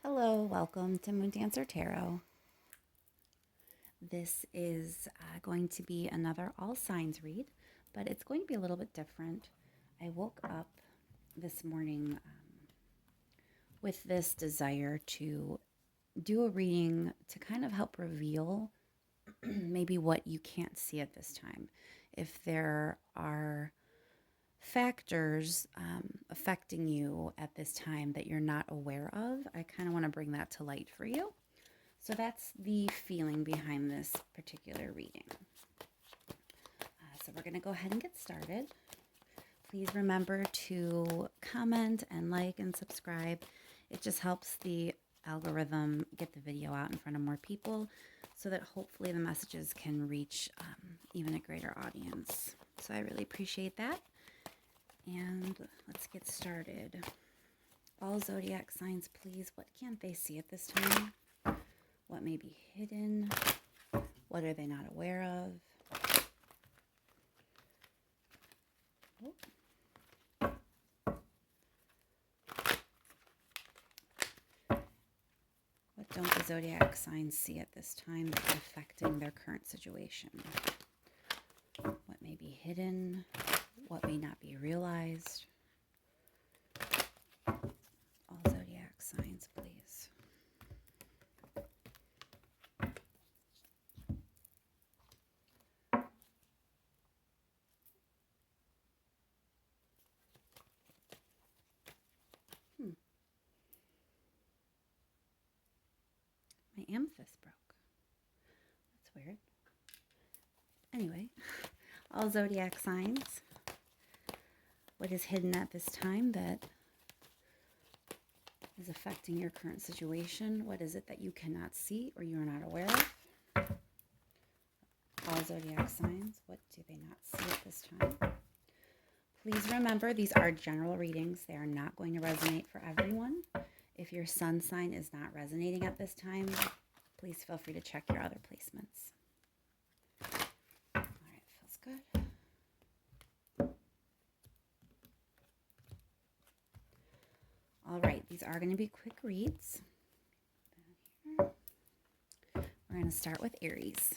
Hello, welcome to Moon Dancer Tarot. This is going to be another all signs read, but it's going to be a little bit different. I woke up this morning with this desire to do a reading to kind of help reveal maybe what you can't see at this time. If there are factors affecting you at this time that you're not aware of, I kind of want to bring that to light for you. So that's the feeling behind this particular reading. So we're going to go ahead and get started. Please remember to comment and like and subscribe. It just helps the algorithm get the video out in front of more people so that hopefully the messages can reach even a greater audience. So I really appreciate that. And let's get started. All zodiac signs, please. What can't they see at this time? What may be hidden? What are they not aware of? What don't the zodiac signs see at this time that's affecting their current situation? What may be hidden? What may not be realized? All zodiac signs, please. My amethyst broke. That's weird. Anyway, all zodiac signs. What is hidden at this time that is affecting your current situation? What is it that you cannot see or you are not aware of? All zodiac signs. What do they not see at this time? Please remember, these are general readings. They are not going to resonate for everyone. If your sun sign is not resonating at this time, please feel free to check your other placements. All right, feels good. All right, these are going to be quick reads. We're going to start with Aries.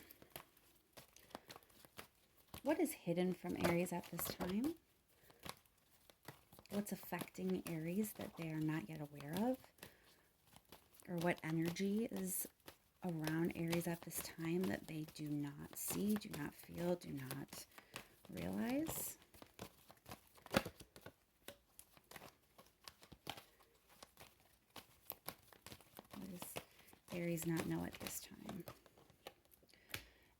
What is hidden from Aries at this time? What's affecting Aries that they are not yet aware of? Or what energy is around Aries at this time that they do not see, do not feel, do not realize? What does Aries not know at this time?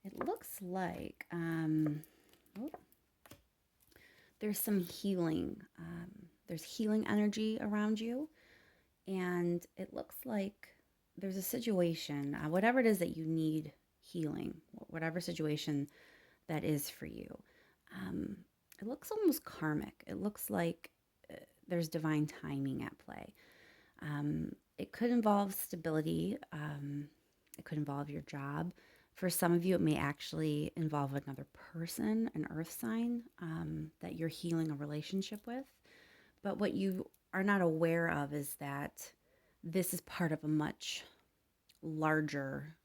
It looks like there's some healing. There's healing energy around you. And it looks like there's a situation, whatever it is that you need healing, whatever situation that is for you. It looks almost karmic. It looks like there's divine timing at play. It could involve stability. It could involve your job. For some of you, it may actually involve another person, an earth sign, that you're healing a relationship with. But what you are not aware of is that this is part of a much larger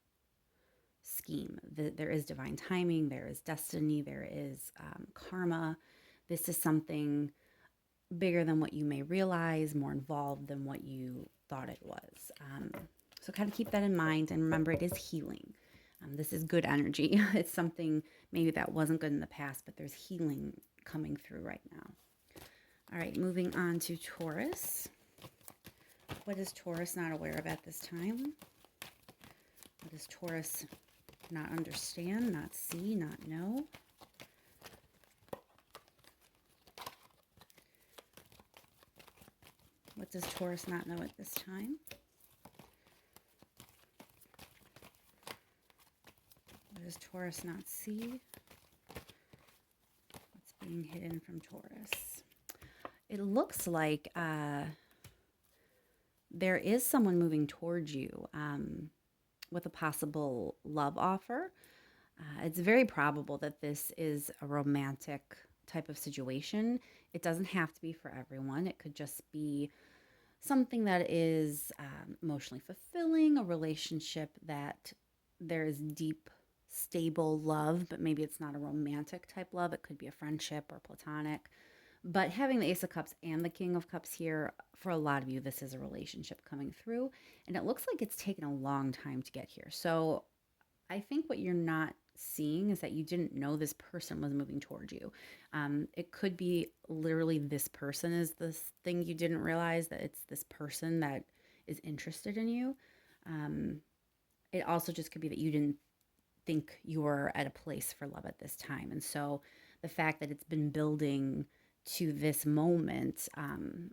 scheme. There is divine timing, there is destiny, there is karma. This is something bigger than what you may realize, more involved than what you thought it was. So kind of keep that in mind, and remember, it is healing. This is good energy. It's something maybe that wasn't good in the past, but there's healing coming through right now. All right, moving on to Taurus. What is Taurus not aware of at this time? What does Taurus not understand, not see, not know? What does Taurus not know at this time? What does Taurus not see? What's being hidden from Taurus? It looks like there is someone moving towards you with a possible love offer. It's very probable that this is a romantic type of situation. It doesn't have to be for everyone. It could just be something that is emotionally fulfilling, a relationship that there is deep, stable love, but maybe it's not a romantic type love. It could be a friendship or platonic. But having the Ace of Cups and the King of Cups here, for a lot of you, this is a relationship coming through. And it looks like it's taken a long time to get here. So I think what you're not seeing is that you didn't know this person was moving towards you. It could be literally this person is this thing you didn't realize that it's this person that is interested in you. Um, it also just could be that you didn't think you were at a place for love at this time. And so the fact that it's been building to this moment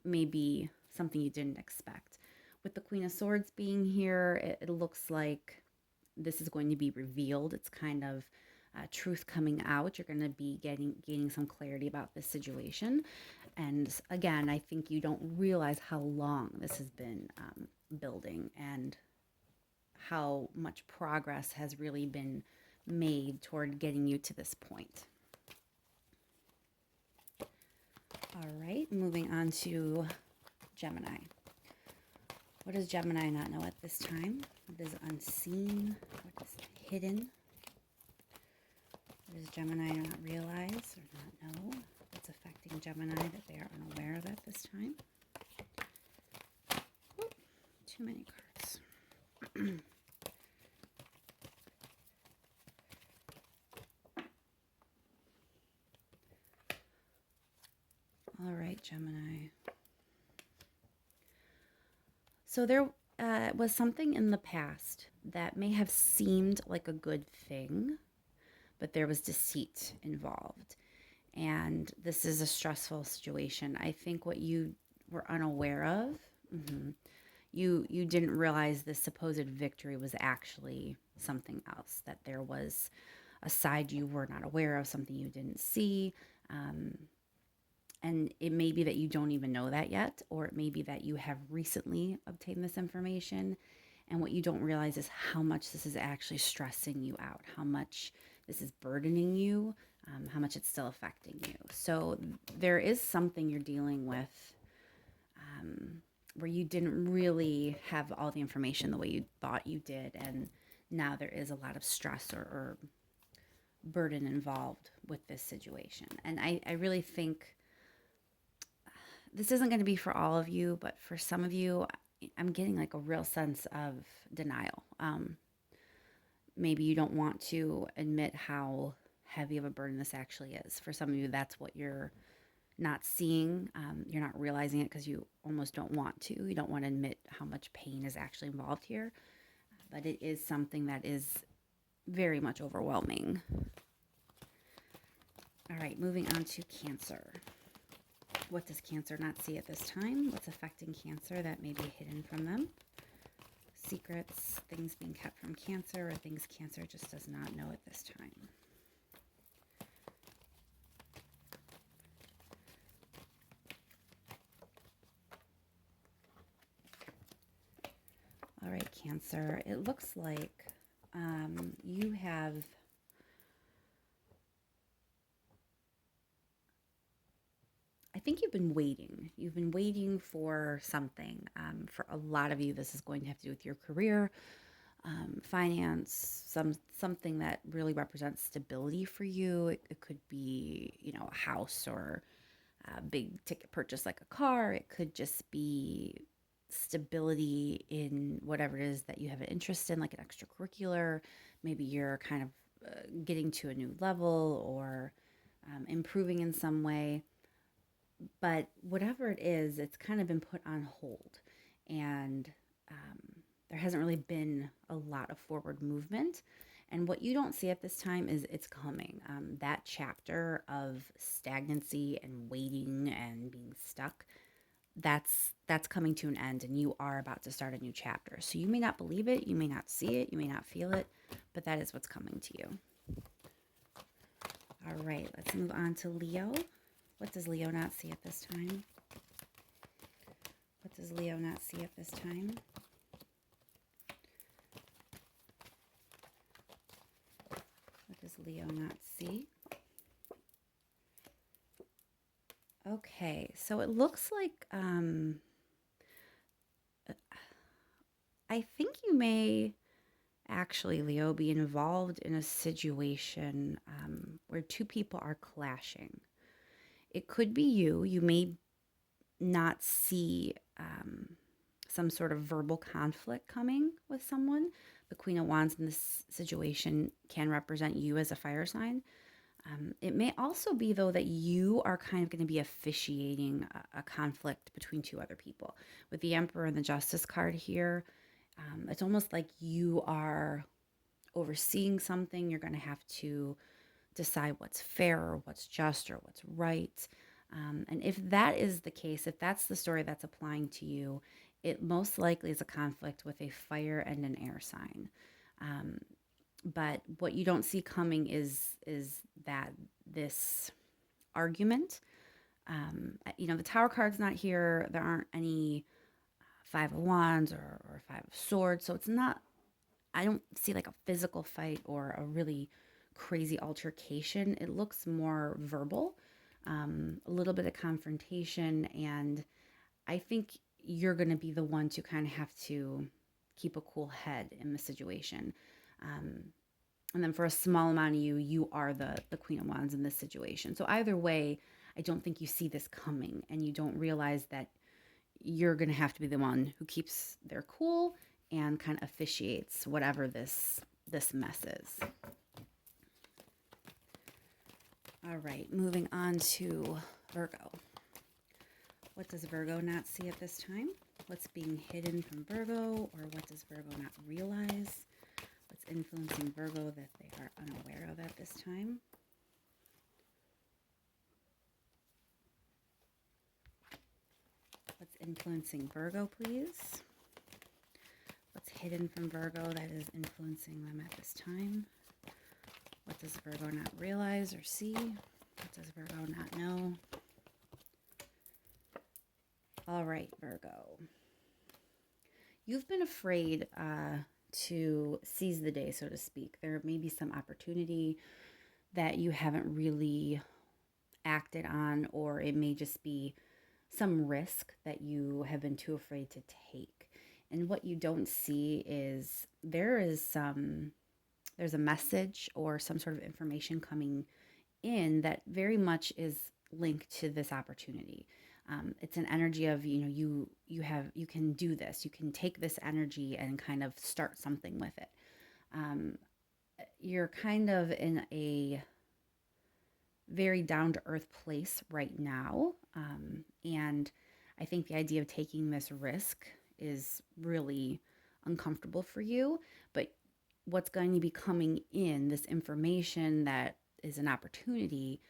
may be something you didn't expect. With the Queen of Swords being here, it looks like this is going to be revealed. It's kind of truth coming out. You're going to be gaining some clarity about this situation. And again, I think you don't realize how long this has been building and how much progress has really been made toward getting you to this point. All right, moving on to Gemini. What does Gemini not know at this time? What is unseen? What is hidden? What does Gemini not realize or not know? What's affecting Gemini that they are unaware of at this time? Whoop, too many cards. All right, Gemini. So there was something in the past that may have seemed like a good thing, but there was deceit involved. And this is a stressful situation. I think what you were unaware of, you didn't realize this supposed victory was actually something else, that there was a side you were not aware of, something you didn't see. And it may be that you don't even know that yet, or it may be that you have recently obtained this information. And what you don't realize is how much this is actually stressing you out, how much this is burdening you, how much it's still affecting you. So there is something you're dealing with where you didn't really have all the information the way you thought you did. And now there is a lot of stress or burden involved with this situation. And I really think this isn't going to be for all of you, but for some of you, I'm getting like a real sense of denial. Maybe you don't want to admit how heavy of a burden this actually is. For some of you, that's what you're not seeing. You're not realizing it because you almost don't want to. You don't want to admit how much pain is actually involved here. But it is something that is very much overwhelming. All right, moving on to Cancer. What does Cancer not see at this time? What's affecting Cancer that may be hidden from them? Secrets, things being kept from Cancer, or things Cancer just does not know at this time. All right, Cancer. It looks like you have I think you've been waiting. You've been waiting for something. For a lot of you, this is going to have to do with your career, finance, something that really represents stability for you. It could be, a house or a big ticket purchase like a car. It could just be stability in whatever it is that you have an interest in, like an extracurricular. Maybe you're kind of getting to a new level or improving in some way. But whatever it is, it's kind of been put on hold. And there hasn't really been a lot of forward movement. And what you don't see at this time is it's coming. That chapter of stagnancy and waiting and being stuck, that's coming to an end, and you are about to start a new chapter. So you may not believe it, you may not see it, you may not feel it, but that is what's coming to you. All right, let's move on to Leo. What does Leo not see at this time? What does Leo not see at this time? What does Leo not see? Okay, so it looks like I think you may actually, Leo, be involved in a situation where two people are clashing. It could be you. You may not see some sort of verbal conflict coming with someone. The Queen of Wands in this situation can represent you as a fire sign. It may also be, though, that you are kind of going to be officiating a conflict between two other people. With the Emperor and the Justice card here, it's almost like you are overseeing something. You're going to have to decide what's fair or what's just or what's right. And if that is the case, if that's the story that's applying to you, it most likely is a conflict with a fire and an air sign. But what you don't see coming is that this argument, the Tower card's not here. There aren't any Five of Wands or Five of Swords. So it's not, I don't see like a physical fight or a really crazy altercation. It looks more verbal, a little bit of confrontation. And I think you're going to be the one to kind of have to keep a cool head in the situation. And then for a small amount of you, you are the Queen of Wands in this situation. So either way, I don't think you see this coming and you don't realize that you're going to have to be the one who keeps their cool and kind of officiates whatever this mess is. All right, moving on to Virgo. What does Virgo not see at this time? What's being hidden from Virgo, or what does Virgo not realize? What's influencing Virgo that they are unaware of at this time? What's influencing Virgo, please? What's hidden from Virgo that is influencing them at this time? What does Virgo not realize or see? What does Virgo not know? All right, Virgo. You've been afraid to seize the day, so to speak. There may be some opportunity that you haven't really acted on, or it may just be some risk that you have been too afraid to take. And what you don't see is there's a message or some sort of information coming in that very much is linked to this opportunity. It's an energy of, you can do this. You can take this energy and kind of start something with it. You're kind of in a very down-to-earth place right now. And I think the idea of taking this risk is really uncomfortable for you. But what's going to be coming in, this information that is an opportunity,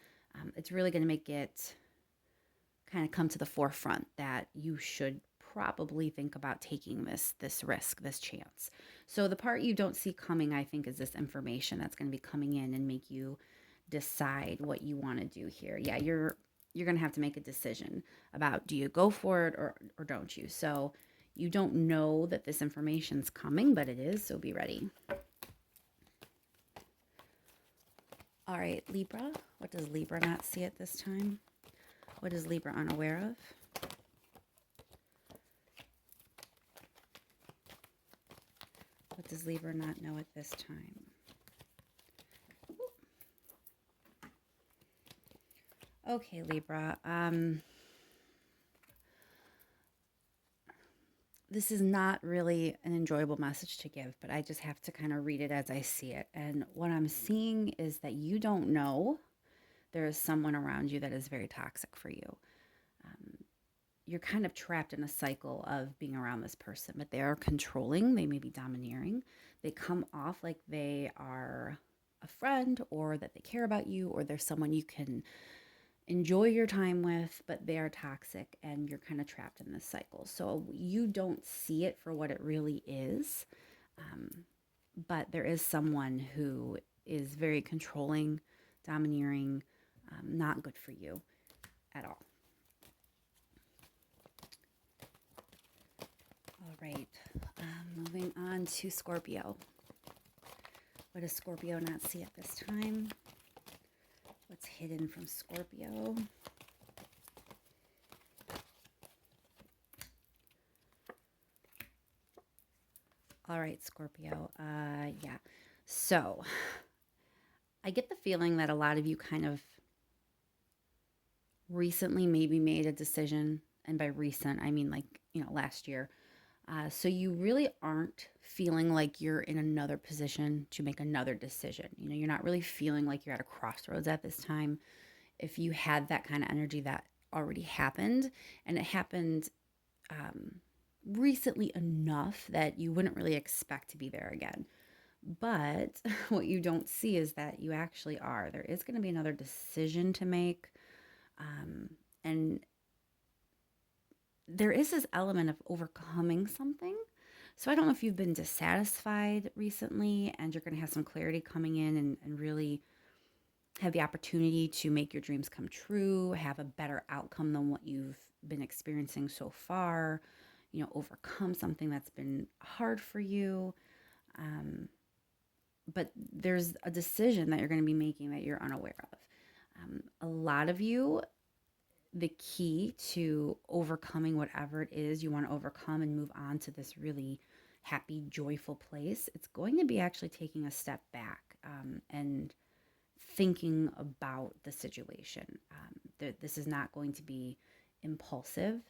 it's really going to make it kind of come to the forefront that you should probably think about taking this risk, this chance. So the part you don't see coming, I think, is this information that's going to be coming in and make you decide what you want to do here. Yeah, you're going to have to make a decision about, do you go for it or don't you? So you don't know that this information's coming, but it is, so be ready. All right, Libra. What does Libra not see at this time? What is Libra unaware of? What does Libra not know at this time? Okay, Libra. This is not really an enjoyable message to give, but I just have to kind of read it as I see it. And what I'm seeing is that you don't know there is someone around you that is very toxic for you. You're kind of trapped in a cycle of being around this person, but they are controlling. They may be domineering. They come off like they are a friend, or that they care about you, or there's someone you can enjoy your time with, but they are toxic and you're kind of trapped in this cycle. So you don't see it for what it really is. But there is someone who is very controlling, domineering, not good for you at all. All right, moving on to Scorpio. What does Scorpio not see at this time? What's hidden from Scorpio? All right, Scorpio. Yeah. So I get the feeling that a lot of you kind of recently maybe made a decision. And by recent, I mean like, last year. So you really aren't feeling like you're in another position to make another decision. You're not really feeling like you're at a crossroads at this time. If you had that kind of energy, that already happened, and it happened um, recently enough that you wouldn't really expect to be there again. But what you don't see is that you actually are. There is going to be another decision to make. Um, and there is this element of overcoming something. So I don't know if you've been dissatisfied recently and you're going to have some clarity coming in and really have the opportunity to make your dreams come true, have a better outcome than what you've been experiencing so far, overcome something that's been hard for you. Um, but there's a decision that you're going to be making that you're unaware of. A lot of you, the key to overcoming whatever it is you want to overcome and move on to this really happy, joyful place, it's going to be actually taking a step back and thinking about the situation. This is not going to be impulsive.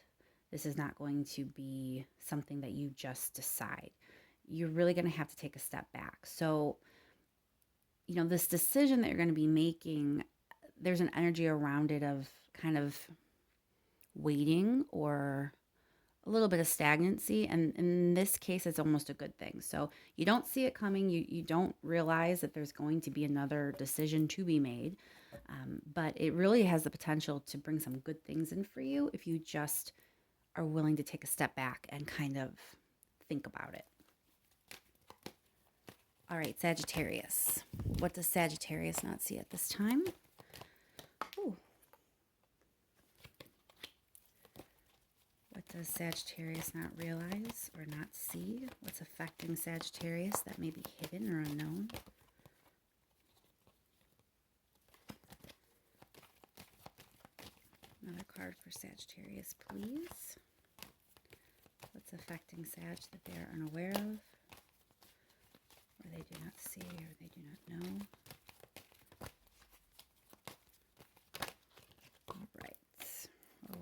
This is not going to be something that you just decide. You're really going to have to take a step back. So, this decision that you're going to be making, there's an energy around it of kind of waiting or a little bit of stagnancy. And in this case, it's almost a good thing. So you don't see it coming. You don't realize that there's going to be another decision to be made. But it really has the potential to bring some good things in for you if you just are willing to take a step back and kind of think about it. All right, Sagittarius. What does Sagittarius not see at this time? Ooh. What does Sagittarius not realize or not see? What's affecting Sagittarius that may be hidden or unknown? Another card for Sagittarius, please. What's affecting Sag that they are unaware of, or they do not see, or they do not know? All right. Oh.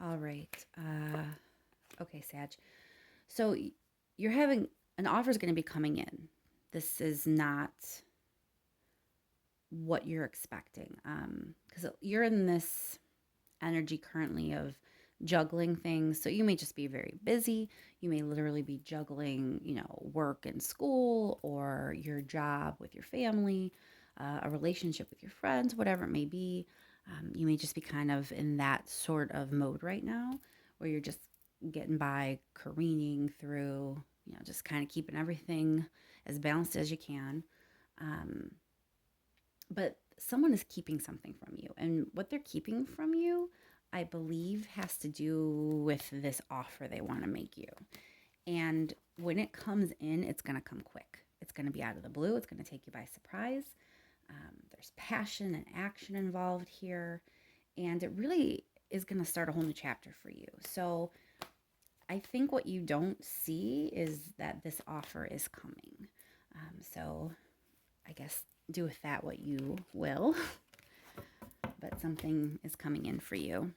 All right. Okay, Sag. So you're having an offer is going to be coming in. This is not what you're expecting, because you're in this energy currently of juggling things. So you may just be very busy. You may literally be juggling, work and school, or your job with your family, a relationship with your friends, whatever it may be. You may just be kind of in that sort of mode right now where you're just getting by, careening through, just kind of keeping everything as balanced as you can. But someone is keeping something from you. And what they're keeping from you, I believe, has to do with this offer they want to make you. And when it comes in, it's going to come quick. It's going to be out of the blue. It's going to take you by surprise. There's passion and action involved here. And it really is going to start a whole new chapter for you. So I think what you don't see is that this offer is coming. So I guess do with that what you will. But something is coming in for you.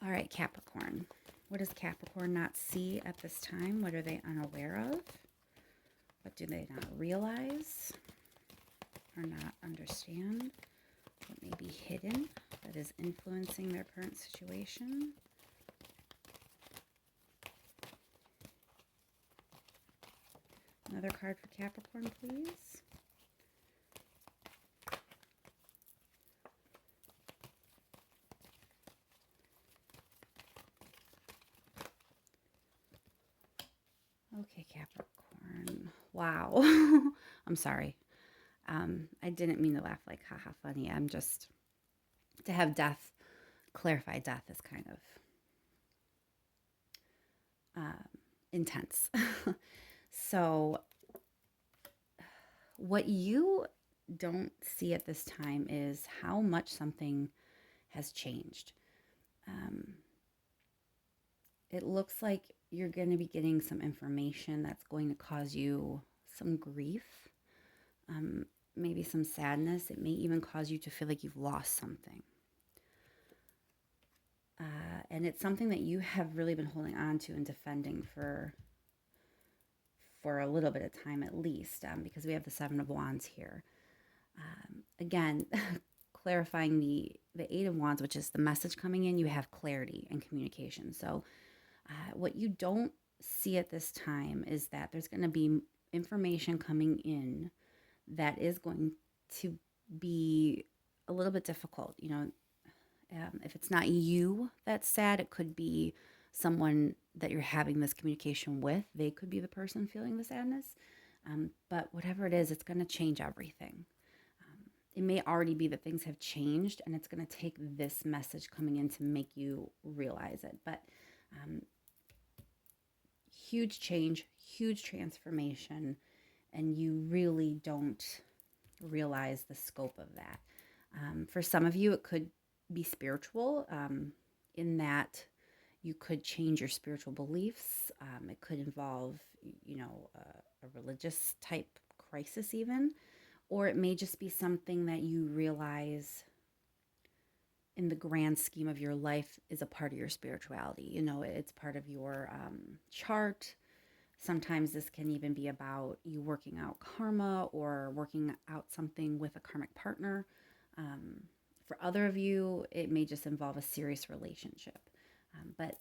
All right, Capricorn. What does Capricorn not see at this time? What are they unaware of? What do they not realize or not understand? What may be hidden that is influencing their current situation? Another card for Capricorn, please. Okay, Capricorn. Wow. I'm sorry. I didn't mean to laugh like, haha, funny. I'm just, to have death, clarify death is kind of intense. So what you don't see at this time is how much something has changed. Um, it looks like you're going to be getting some information that's going to cause you some grief, um, maybe some sadness. It may even cause you to feel like you've lost something. And it's something that you have really been holding on to and defending for a little bit of time at least, because we have the Seven of Wands here. Again, clarifying the Eight of Wands, which is the message coming in, you have clarity and communication. So what you don't see at this time is that there's going to be information coming in that is going to be a little bit difficult. You know, if it's not you that's sad, it could be someone that you're having this communication with. They could be the person feeling the sadness. But whatever it is, it's going to change everything. It may already be that things have changed, and it's going to take this message coming in to make you realize it. But huge change, huge transformation, and you really don't realize the scope of that. For some of you, it could be spiritual, in that you could change your spiritual beliefs. It could involve, a religious type crisis even, or it may just be something that you realize in the grand scheme of your life is a part of your spirituality. You know, it's part of your chart. Sometimes this can even be about you working out karma or working out something with a karmic partner. For other of you, it may just involve a serious relationship. But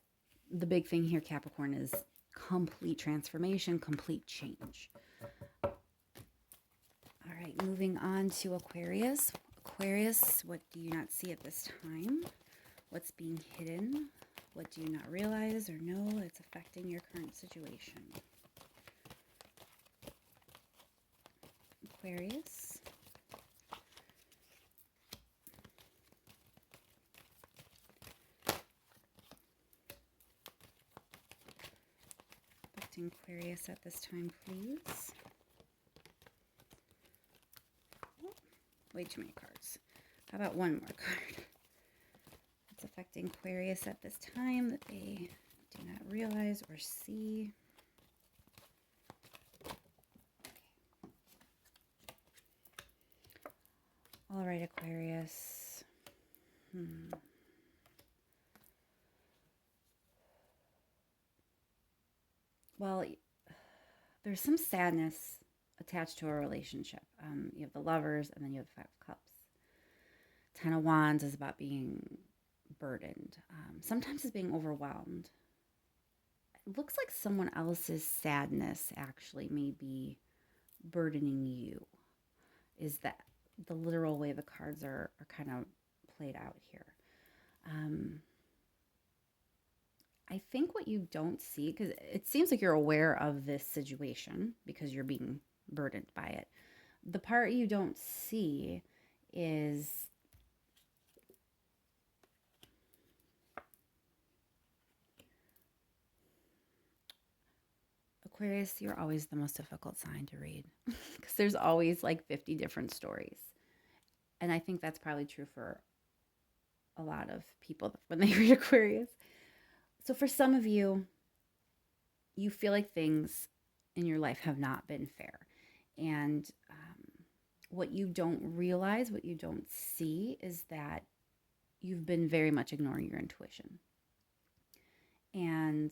the big thing here, Capricorn, is complete transformation, complete change. All right, moving on to Aquarius. Aquarius, what do you not see at this time? What's being hidden? What do you not realize or know that's affecting your current situation? Aquarius. Affecting Aquarius at this time, please. Way too many cards. How about one more card? It's affecting Aquarius at this time that they do not realize or see. All right, Aquarius. Well, there's some sadness attached to a relationship. You have the Lovers, and then you have the Five of Cups. Ten of Wands is about being burdened. Sometimes it's being overwhelmed. It looks like someone else's sadness actually may be burdening you. Is that the literal way the cards are kind of played out here? I think what you don't see, because it seems like you're aware of this situation because you're being burdened by it. The part you don't see is Aquarius, you're always the most difficult sign to read because there's always like 50 different stories. And I think that's probably true for a lot of people when they read Aquarius. So for some of you, you feel like things in your life have not been fair. And what you don't realize, what you don't see is that you've been very much ignoring your intuition. And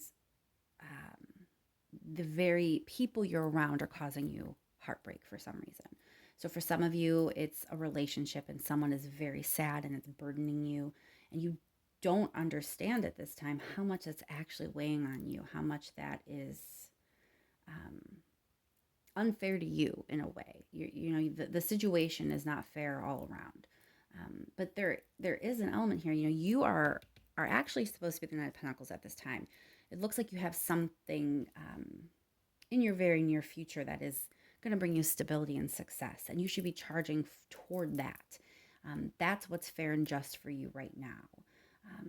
the very people you're around are causing you heartbreak for some reason. So for some of you, it's a relationship and someone is very sad and it's burdening you, and you don't understand at this time how much it's actually weighing on you, how much that is unfair to you in a way. The situation is not fair all around. But there is an element here. You are actually supposed to be the Knight of Pentacles at this time. It looks like you have something in your very near future that is going to bring you stability and success, and you should be charging toward that. That's what's fair and just for you right now.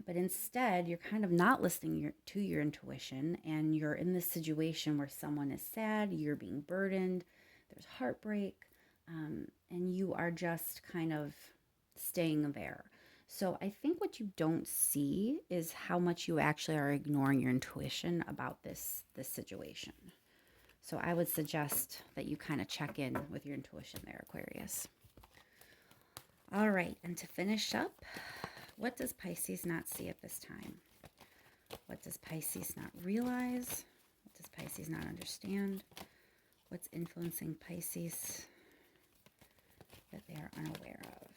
But instead, you're kind of not listening to your intuition, and you're in this situation where someone is sad, you're being burdened, there's heartbreak, and you are just kind of staying there. So I think what you don't see is how much you actually are ignoring your intuition about this situation. So I would suggest that you kind of check in with your intuition there, Aquarius. All right, and to finish up, what does Pisces not see at this time? What does Pisces not realize? What does Pisces not understand? What's influencing Pisces that they are unaware of?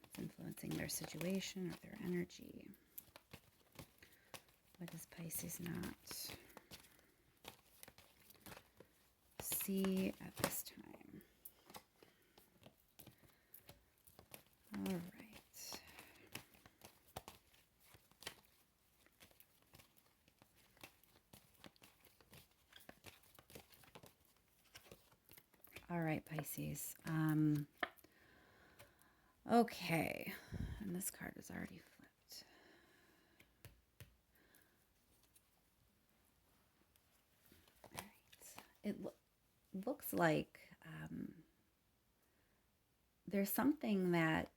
What's influencing their situation or their energy? What does Pisces not see at this time? All right. All right, Pisces. Okay. And this card is already flipped. All right. It looks like there's something that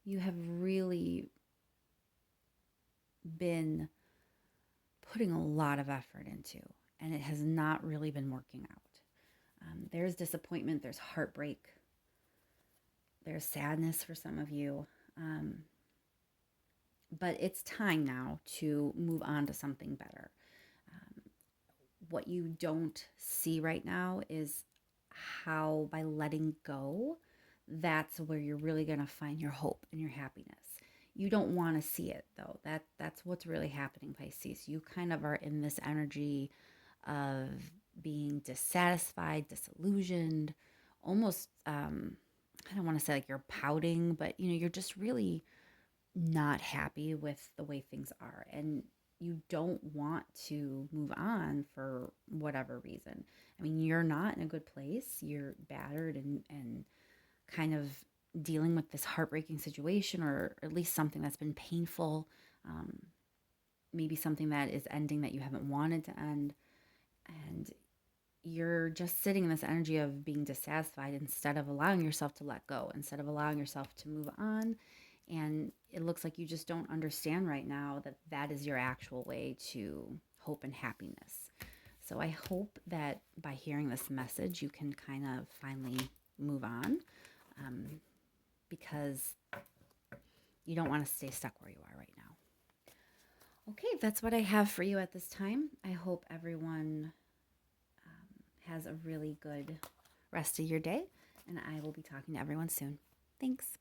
you have really been putting a lot of effort into, and it has not really been working out. There's disappointment, there's heartbreak, there's sadness for some of you. But it's time now to move on to something better. What you don't see right now is how, by letting go, that's where you're really going to find your hope and your happiness. You don't want to see it, though. That's what's really happening, Pisces. You kind of are in this energy of being dissatisfied, disillusioned, almost, I don't want to say like you're pouting, but you're just really not happy with the way things are. And you don't want to move on for whatever reason. I mean, you're not in a good place. You're battered and kind of dealing with this heartbreaking situation, or at least something that's been painful. Maybe something that is ending that you haven't wanted to end. And you're just sitting in this energy of being dissatisfied instead of allowing yourself to let go, instead of allowing yourself to move on. And it looks like you just don't understand right now that that is your actual way to hope and happiness. So I hope that by hearing this message, you can kind of finally move on, because you don't want to stay stuck where you are right now. Okay, that's what I have for you at this time. I hope everyone has a really good rest of your day, and I will be talking to everyone soon. Thanks.